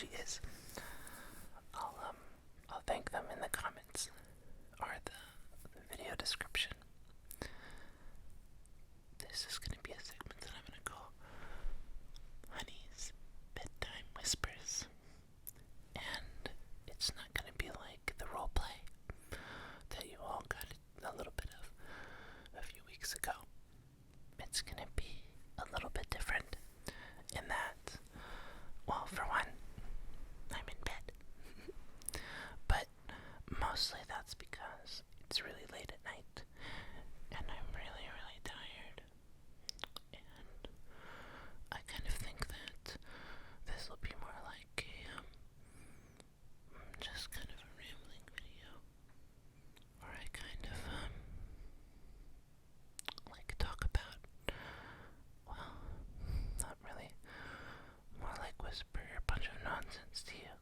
she is. I'll thank them in the comments or the video description. This is going to be a segment that I'm going to call Hunnys Bedtime Whispers. And it's not going to be like the role play that you all got a little bit of a few weeks ago. It's going to be a little bit different in that, well, for one, I'm in bed. But mostly that's because it's really late at night and I'm really, really tired. And I kind of think that this will be more like just kind of a rambling video, where I kind of like talk about, well, not really, more like whisper a bunch of nonsense to you.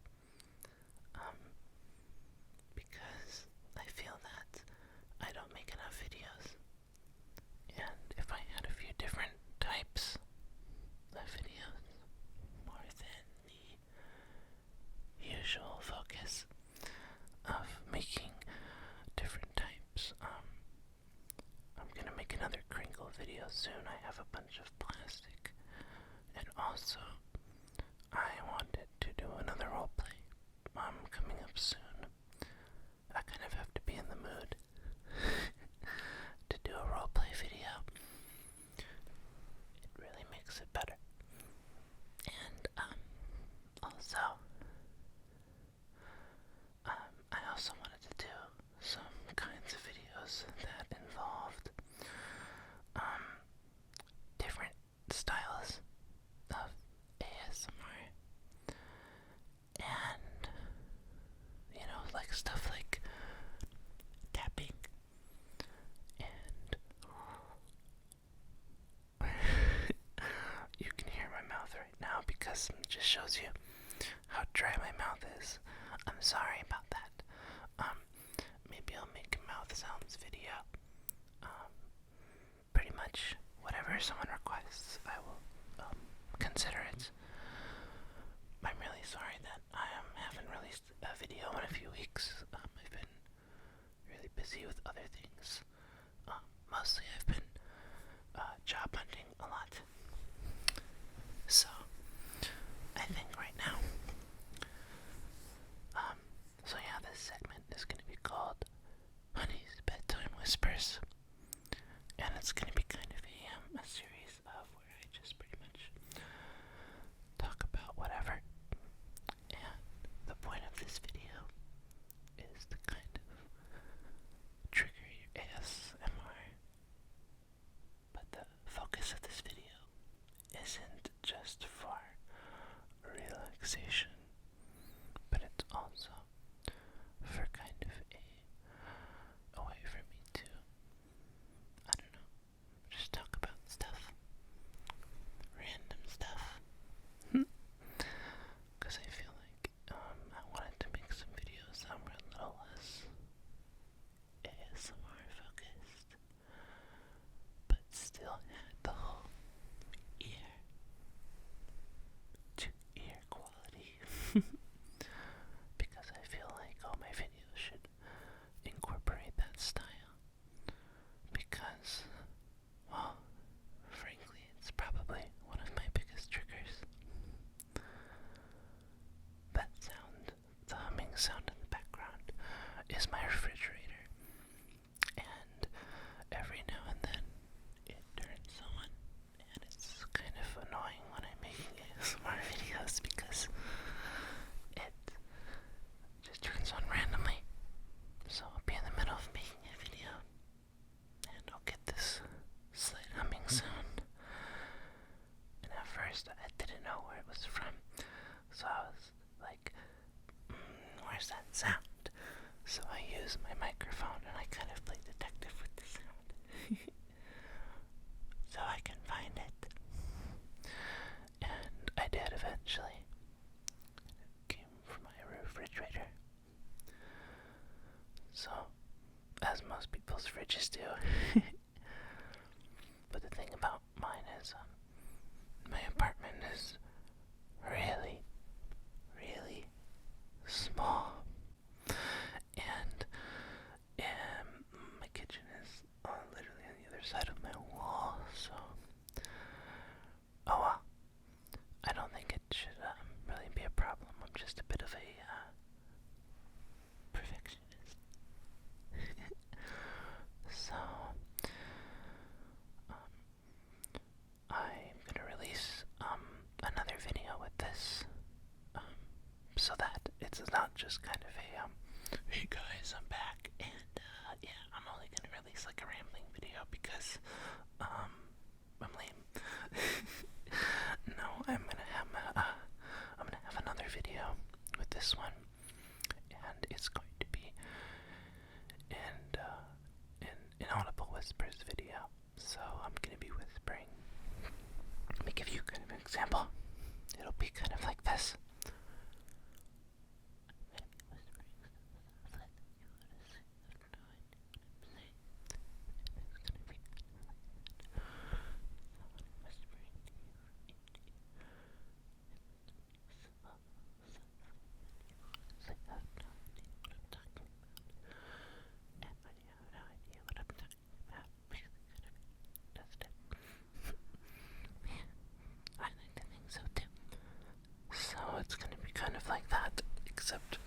Because I feel that I don't make enough videos, and if I had a few different types of videos, more than the usual focus of making different types, I'm gonna make another crinkle video soon. I have a bunch of plastic, and also I wanted to do another roleplay coming up soon. I kind of have to be in the mood to do a roleplay video. It really makes it better. And also, I also wanted to do some kinds of videos that involved different styles of ASMR. And, you know, like stuff like tapping and you can hear my mouth right now because it just shows you how dry my mouth is. I'm sorry about that. Maybe I'll make a mouth sounds video. Pretty much whatever someone requests, I will consider it. I'm really sorry that I haven't released a video in a few weeks. I've been really busy with other things. Mostly I've been job hunting a lot. So, I think right now, so yeah, this segment is going to be called Hunnys Bedtime Whispers. And it's going to be kind of a series of where I just pretty much talk about whatever. And the point of this video is to kind of trigger your ASMR. But the focus of this video isn't just for relaxation, but it's also for kind of a way for me to, I don't know, just talk about stuff, random stuff, because I feel like I wanted to make some videos that were a little less ASMR focused, but still had the whole ear to ear quality. Because I feel like all my videos should incorporate that style. Because, well, frankly, it's probably one of my biggest triggers. That sound, the humming sound in the background, is my refrigerator. And every now and then it turns on, and it's kind of annoying when I'm making ASMR videos because it just turns on randomly. So I'll be in the middle of making a video and I'll get this slight humming sound. And at first I didn't know where it was from. So I was like, where's that sound? So I used my microphone and I kind of played detective with the sound. So I can find it. And I did eventually. It came from my refrigerator. So, as most people's fridges do. But the thing about mine is, my apartment is really, really so that it's not just kind of a, hey guys, I'm back, and, yeah, I'm only gonna release, like, a rambling video because, I'm lame. No, I'm gonna have another video with this one, and it's going to be an inaudible whispers video, so I'm gonna be whispering. Let me give you kind of an example. It'll be kind of like this. So it's going to be kind of like that, except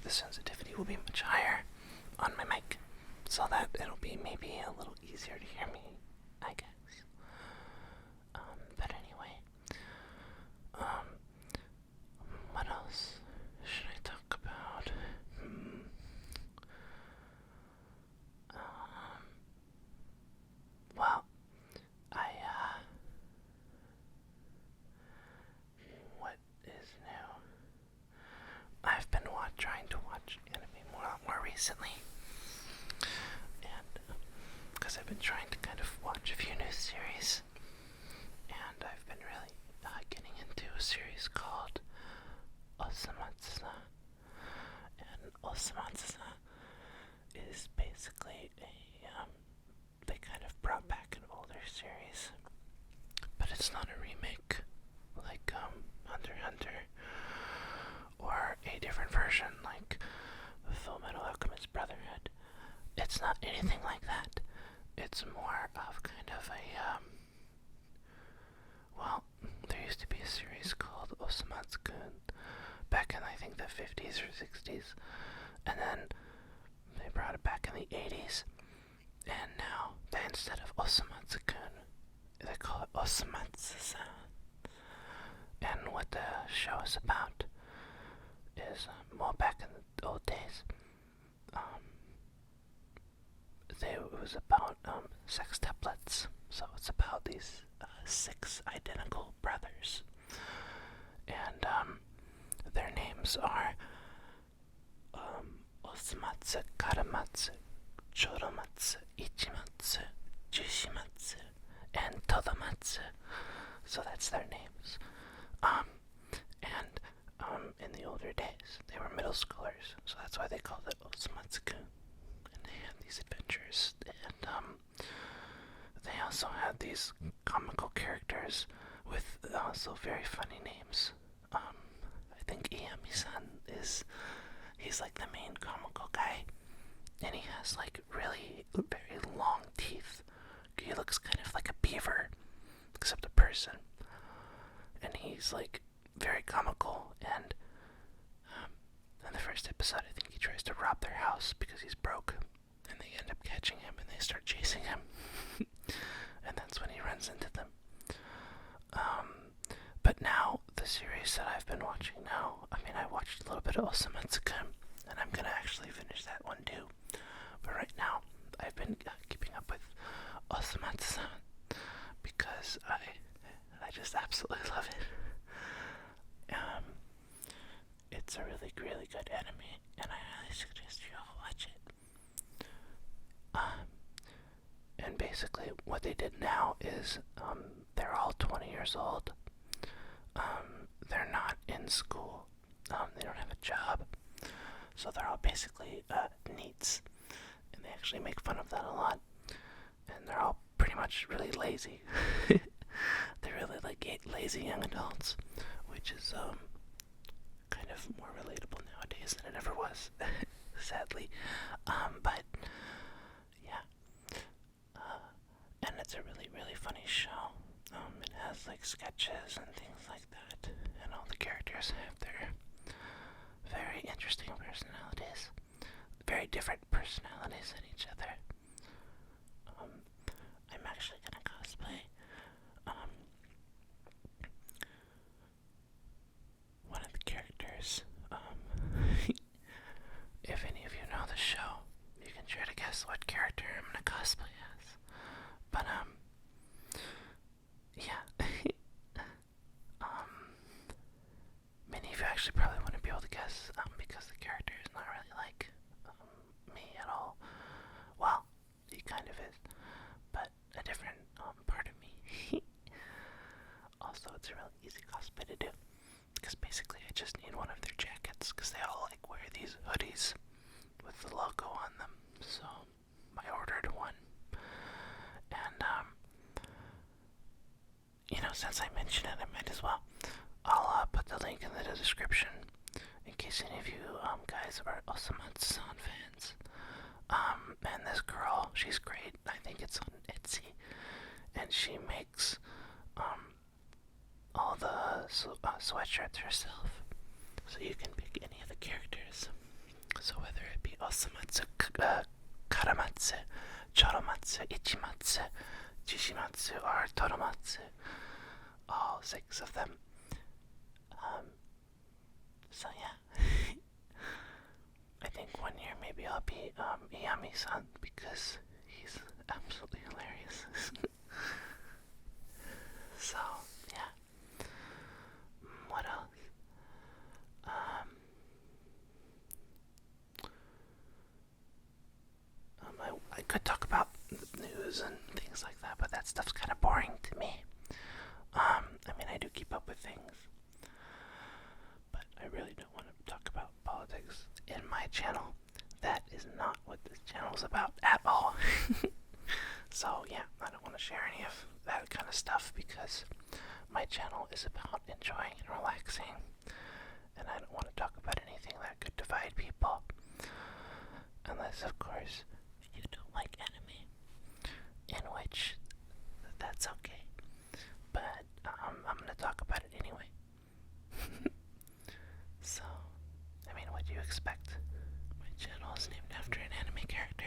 the sensitivity will be much higher on my mic, so that it'll be maybe a little easier to hear me, I guess. But anyway, what else should I talk about? Well, what is new? I've been trying to watch anime more recently, and because I've been trying to kind of watch a few new series, and I've been really getting into a series called Osamatsu, and Osamatsu is basically they kind of brought back an older series, but it's not a remake like Hunter x Hunter, or a different version like Fullmetal Alchemist Brotherhood. It's not anything like that. It's more of kind of a well, there used to be a series called Osamatsu-kun back in, I think, the 50s or 60s, and then they brought it back in the 80s, and now instead of Osamatsu-kun, they call it Osamatsu-san. And what the show is about is, well, back in the old days, it was about sextuplets. So it's about these 6 identical brothers, and their names are Osamatsu, Karamatsu, Choromatsu, Ichimatsu, Jushimatsu, and Todomatsu. So that's their names. And in the older days, they were middle schoolers, so that's why they called it Osamatsu-kun. And they had these adventures, and they also had these comical characters with also very funny names. I think Iyami-san he's like the main comical guy, and he has like really very long teeth. He looks kind of like a beaver, except a person. And he's like very comical, and in the first episode, I think he tries to rob their house because he's broke, and they end up catching him and they start chasing him. And that's when he runs into them. But now, the series that I've been watching now, I mean, I watched a little bit of Osamatsu-kun, and I'm gonna actually finish that one too. But right now, I've been keeping up with Osamatsu-san because I just absolutely love it. It's a really, really good anime, and I highly suggest you all watch it. And basically, what they did now is they're all 20 years old. They're not in school. They don't have a job. So they're all basically NEETs. And they actually make fun of that a lot. And they're all pretty much really lazy. They're really like lazy young adults, which is kind of more relatable nowadays than it ever was, sadly. But yeah, and it's a really, really funny show. It has like sketches and things like that, and all the characters have their very interesting personalities, very different personalities in each other. I'm actually gonna cosplay one of the characters guess what character I'm gonna cosplay as. But, yeah. Many of you actually probably wouldn't be able to guess, because the character is not really like, me at all. Well, he kind of is, but a different, part of me. Also, it's a really easy cosplay to do, because basically I just need one of their jackets, because they all, like, wear these hoodies with the logo on them, so I ordered one. And, since I mentioned it, I might as well. I'll put the link in the description in case any of you guys are Osamatsu-san fans. And this girl, she's great. I think it's on Etsy, and she makes all the sweatshirts herself. So you can pick any of the characters. So whether it be Osamatsu, Karamatsu, Choromatsu, Ichimatsu, Chishimatsu, or Toromatsu, all 6 of them. So yeah. I think one year maybe I'll be Iyami-san, because he's absolutely hilarious. So yeah. What else? I could talk about news and things like that, but that stuff's kind of boring to me. I mean, I do keep up with things, but I really don't want to talk about politics in my channel. That is not what this channel is about at all. So yeah, I don't want to share any of that kind of stuff, because my channel is about enjoying and relaxing, and I don't want to talk about anything that could divide people. Unless, of course, you don't like anime, in which that's okay. But I'm going to talk about it anyway. So, I mean, what do you expect? My channel is named after an anime character.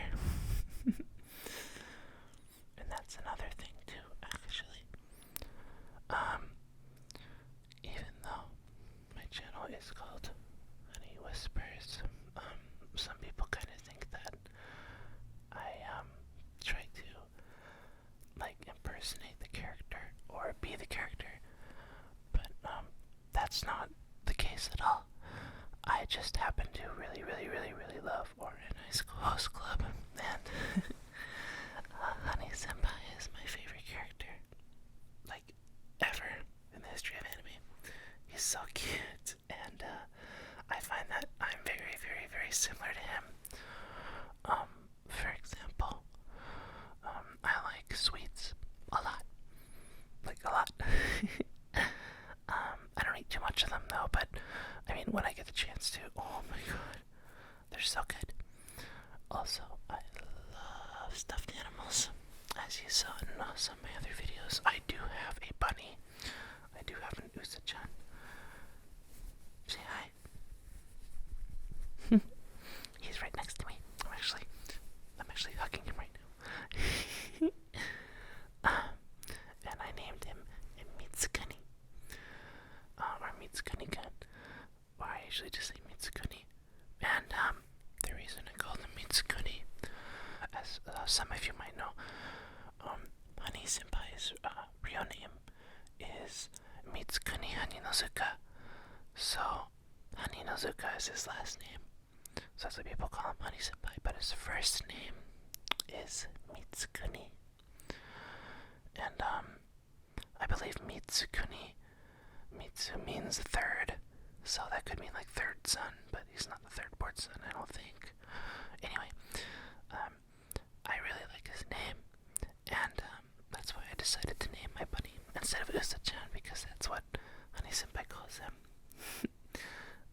And that's another thing too, actually. Even though my channel is called Honey Whispers, some people kind of think that I try to, like, impersonate the character or be the character, but that's not the case at all. I just happen to really, really, really, really love Ouran High School Host Club, and Honey Senpai is my favorite character, like, ever in the history of anime. He's so cute, and I find that I'm very, very, very similar to him. For example, I like sweets a lot. Like, a lot. I don't eat too much of them, though, but, I mean, when I get the chance to, oh my god, they're so good. Also, I love stuffed animals. As you saw in some of my other videos, I do have a bunny. I do have an Usa-chan. Say hi. He's right next to me. I'm actually hugging him right now. And I named him Mitsukuni. Or Mitsukuni-kun. Or I usually just say Mitsukuni. And the reason I called him Mitsukuni, as some of you might know, Honey Senpai's real name is Mitsukuni Haninozuka. So Haninozuka is his last name. So that's why people call him Honey Senpai, but his first name is Mitsukuni. And I believe Mitsukuni, Mitsu means third, so that could mean like third son, but he's not the third born son, I don't think. Anyway, I really like his name, and that's why I decided to name my bunny instead of Usa-chan, because that's what Honey Senpai calls him.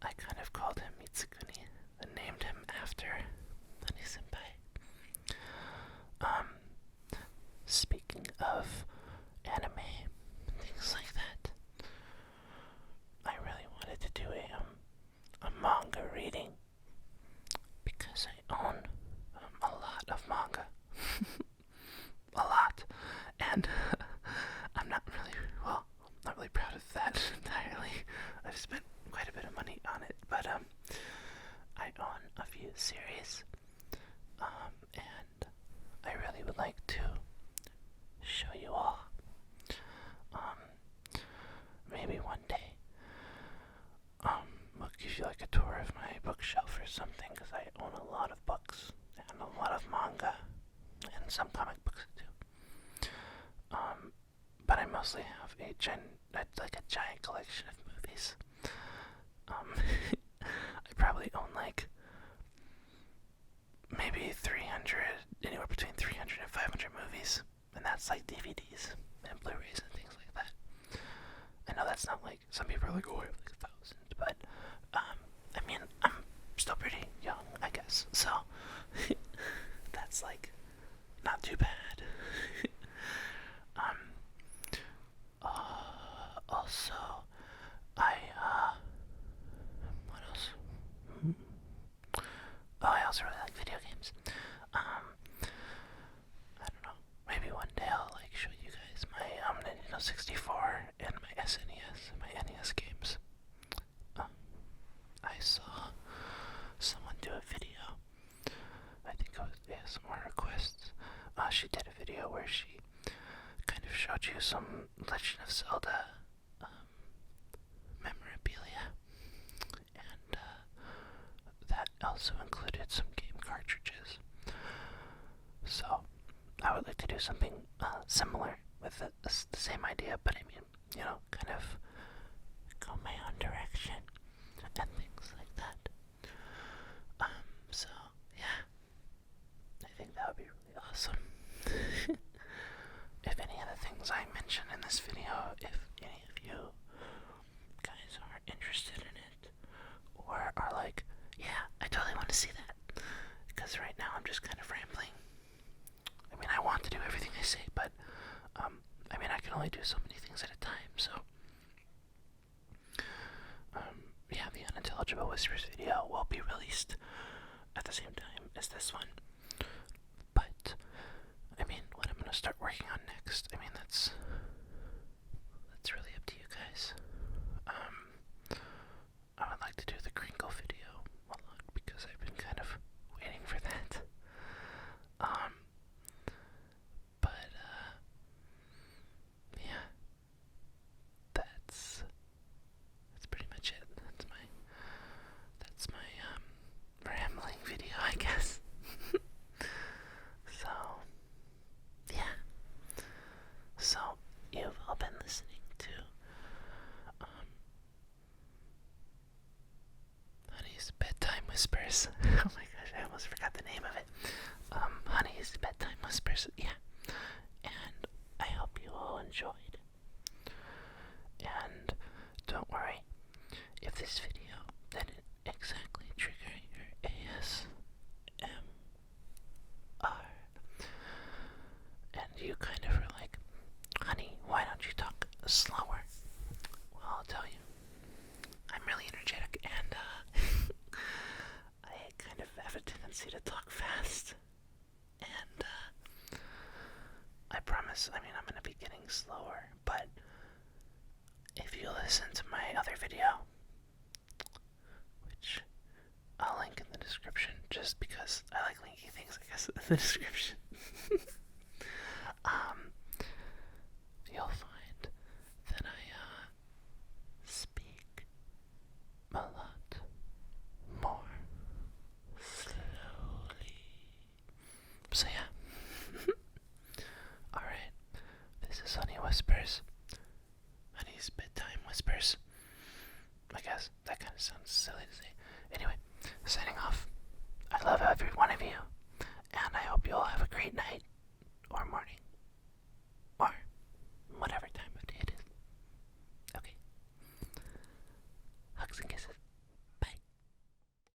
I kind of called him Mitsukuni and named him after Honey Senpai. Speaking of anime, things like that, I really wanted to do a manga reading, because I own a lot of manga. A lot. And I'm not really proud of that entirely. I've spent quite a bit of money on it, but I own a few series, and something because I own a lot of books and a lot of manga and some comic books too. But I mostly have a giant collection of movies. I probably own like maybe 300, anywhere between 300 and 500 movies, and that's like DVDs and Blu-rays and things like that. I know that's not like, some people are like, oh, I have like 1,000, but I mean, I'm still pretty young, I guess, so that's like not too bad. Also, what else? Oh, I also really like video games. I don't know, maybe one day I'll like show you guys my Nintendo 64 and my SNES and my NES games. I saw someone do a video, I think it was ASMR requests. She did a video where she kind of showed you some Legend of Zelda memorabilia, and that also included some game cartridges. So I would like to do something similar with the same idea, but I mean, you know, kind of go my own direction and things like that. So yeah, I think that would be really awesome. If any of the things I mention in this video, if any of you guys are interested in it, or are like, yeah, I totally want to see that, because right now I'm just kind of rambling. I mean, I want to do everything I say, but I mean, I can only do so many things at a time, so yeah, the Unintelligible Whispers video will be released at the same time as this one. But I mean, what I'm gonna start working on next, I mean, that's really up to you guys. I would like to do the Crinkle video a lot because I've been kind of waiting for that. But yeah, that's pretty much it. That's my rambling video, I guess. So yeah. So you've all been listening to Hunnys Bedtime Whispers. Oh my gosh, I almost forgot the name of it. Hunnys Bedtime Whispers, yeah. And I hope you all enjoyed. And don't worry, if this video didn't exactly trigger your ASMR, and you kind of were like, honey, why don't you talk slower? Well, I'll tell you, I'm really energetic, and I kind of have a tendency to talk fast, and I promise, I mean, I'm going to be getting slower, but if you listen to my other video, which I'll link in the description, just because I like linking things, I guess, in the description, you'll find that I speak a lot more slowly. So yeah. Alright, this is Honey Whispers. Honey's Bedtime Whispers. I guess that kind of sounds silly to say. Anyway, signing off. I love every one of you, and I hope you all have a great night or morning.